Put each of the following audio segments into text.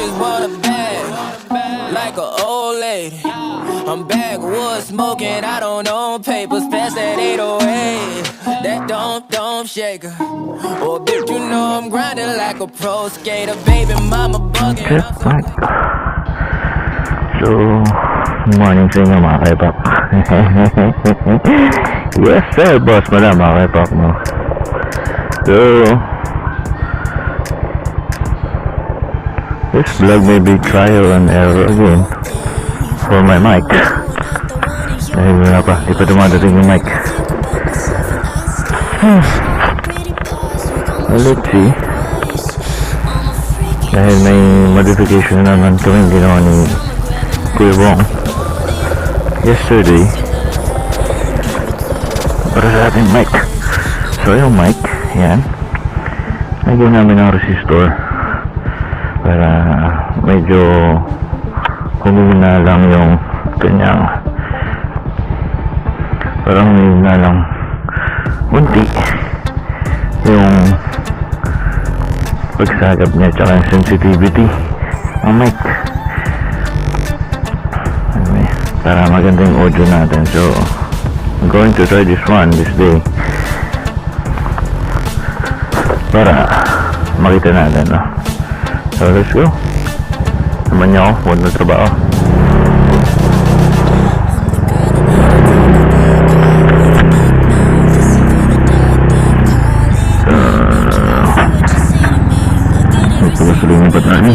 just want a bag, like an old lady. I'm backwoods smoking, I don't own papers, pass that 808. That don't shake her. Oh, bitch, you know I'm grinding like a pro skater. Baby mama bugging. So, morning sa inyo mga kaipak. Yes sir, boss, madam mga kaipak mo. So, this vlog may be trial and error again for my mic. Dahil wala pa, di pa dumadating yung mic. Well, let's see. Dahil may modification naman kami ginawa ni Kuya Bong yesterday para sa ating mic. So yung mic, yan, lagyan namin ng resistor para medyo humina lang yung kanyang, parang humina lang munti yung pagsagap niya tsaka yung sensitivity ng mic para maganda yung audio natin. So I'm going to try this one this day para makita natin, no? So let's go. Naman niyo ako, huwag na trabaho. Magpagasuloy pa tayo.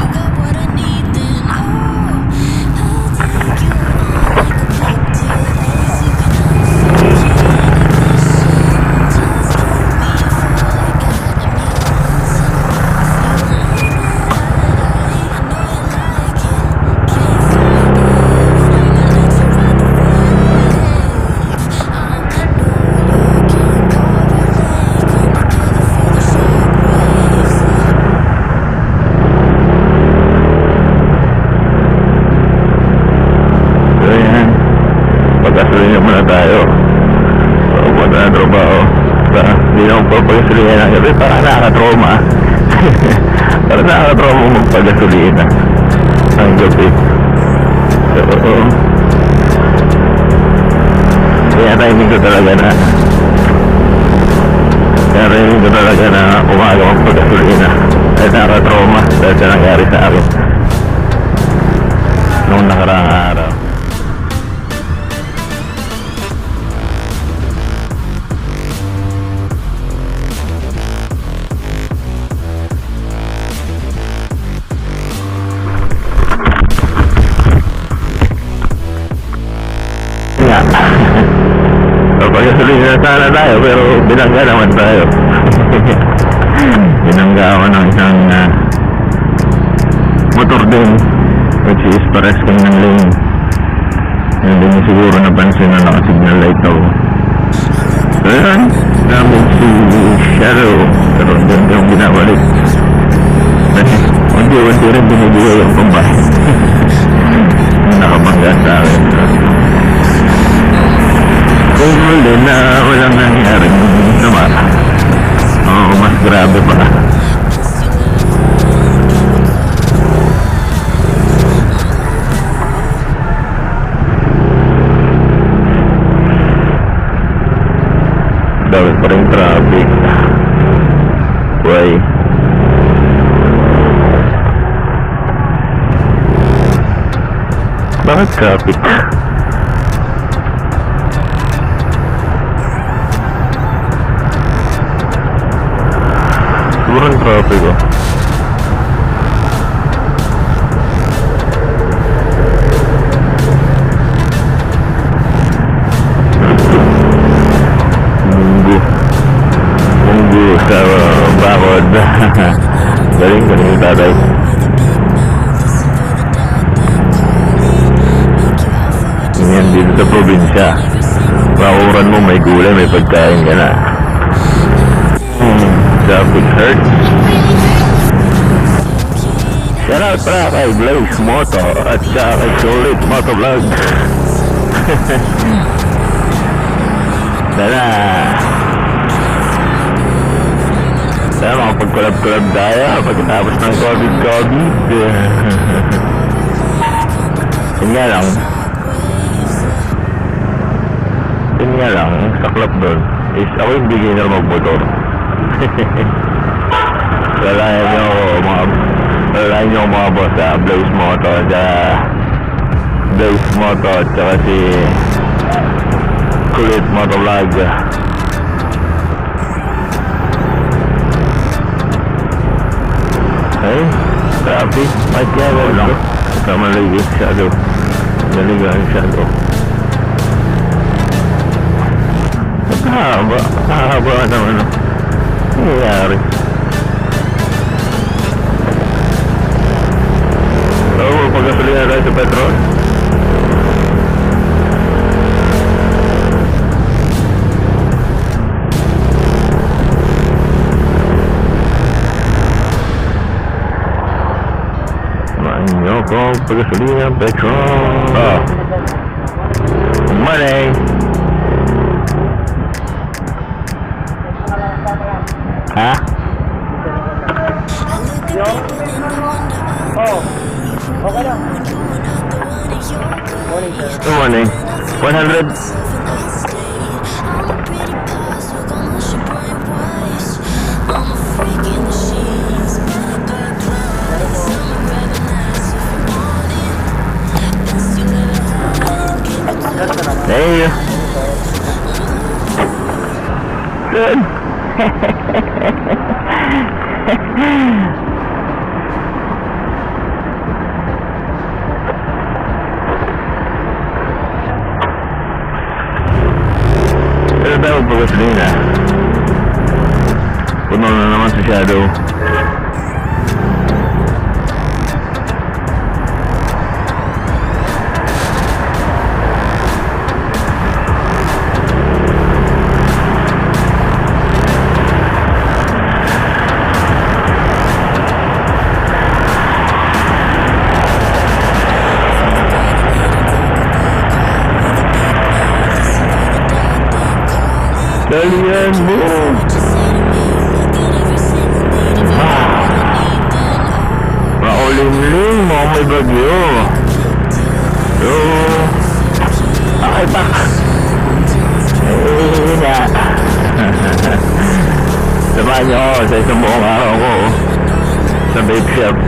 Pagkasulihan muna tayo. Huwag na trabaho. Hindi naman papagasulihan ng gabi. Parang nakakatroma. Parang nakakatroma magpagasulihan ng gabi. So, kaya timing ko talaga na umaga magpagasulihan. Dahil nakakatroma dahil sa nangyari sa akin noong nakaraang araw. Pagkasulihan na sana tayo pero binangga naman tayo. Binangga ako ng isang motor din which is pares kami ng lane. Yun din siguro napansin na naka-signal light ako. So yun, namin si Shadow pero doon yung binabalik. Unti-unti rin binibigay yung pambahay. Nakabangga sa akin. Kung huli na walang nangyari naman, mas grabe pa. Dami pa rin traffic. Why? Bakit traffic? Sobrang traffic oh. Munggu sa bakod. Galing yung tatay. Yan dito sa probinsya. Bakuran mo may gulay, may pagkain ka na. Traffic hurt. Shout out para kay Blaze Moto at kay Solid Motovlog. Tara. Kaya makapag-collab-collab tayo pagkatapos ng COVID. Yun nga lang, saklap doon is ako yung beginner mag-motor. Lalayan nyo mga boss sa Blaze Moto at saka si Kulit Motovlog. Ay, traffic, might yan lang. Kamaligit shadow. Naligaan shadow. Haba naman. Ano nangyayari? Oo, pagkasulihan tayo sa petrol. Kung pagkasulina, petrol. Oh. Money. Ha? Oh. Okay lang. Good morning. 100. Hey. Good. Pero tayo pagkasalina. Puno na naman sa shadow. Dalian mo! Mauling-ling mo, may bagyo. So, okay pa. Eh, na. Samahan niyo ako sa isang buong araw ko sa vape shop.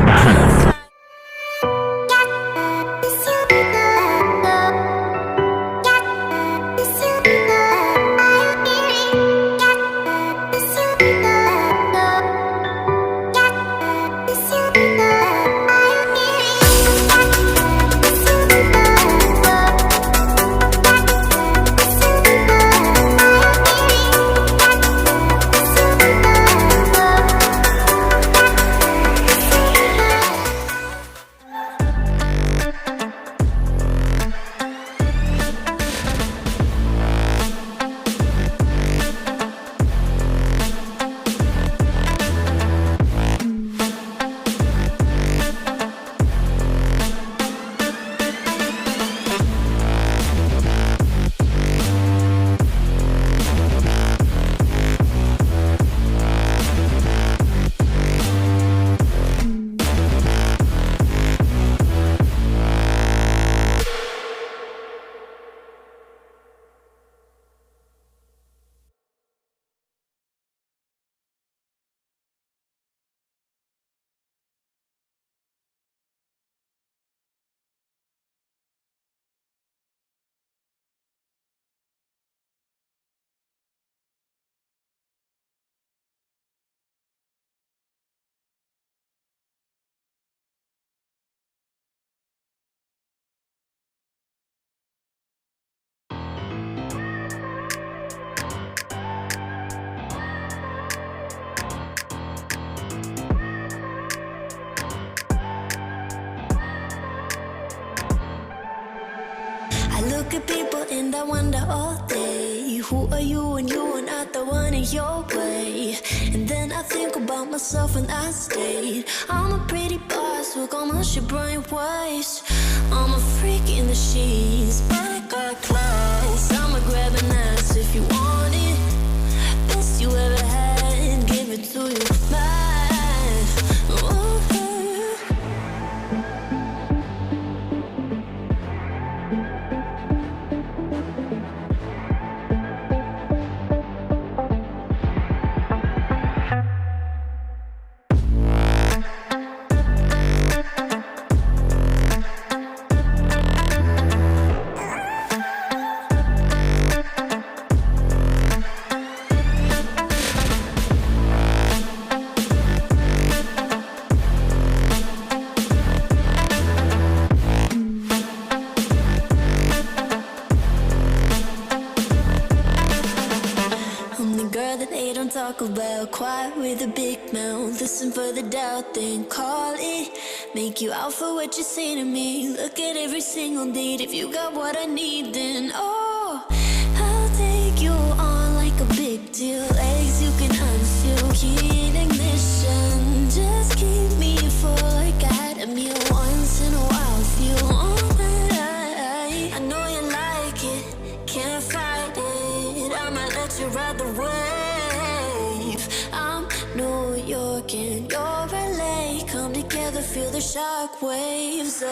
Look at people and I wonder all day, who are you and you are not the one in your way. And then I think about myself and I state, I'm a pretty boss, look on my shit bright waist. I'm a freak in the sheets, but I got clothes. I'ma grab an ass if you want it, best you ever had, give it to you. I'm the girl that they don't talk about. Quiet with a big mouth. Listen for the doubt, then call it. Make you out for what you say to me. Look at every single date. If you got what I need, then oh, I'll take you on like a big deal. Legs you can unseal. Key ignition. Just keep me full like I had a meal once in a while. Feel all that I know you like it. Can't fight it. I might let you ride the wave. I'm New York and you're LA. Come together, feel the shock waves.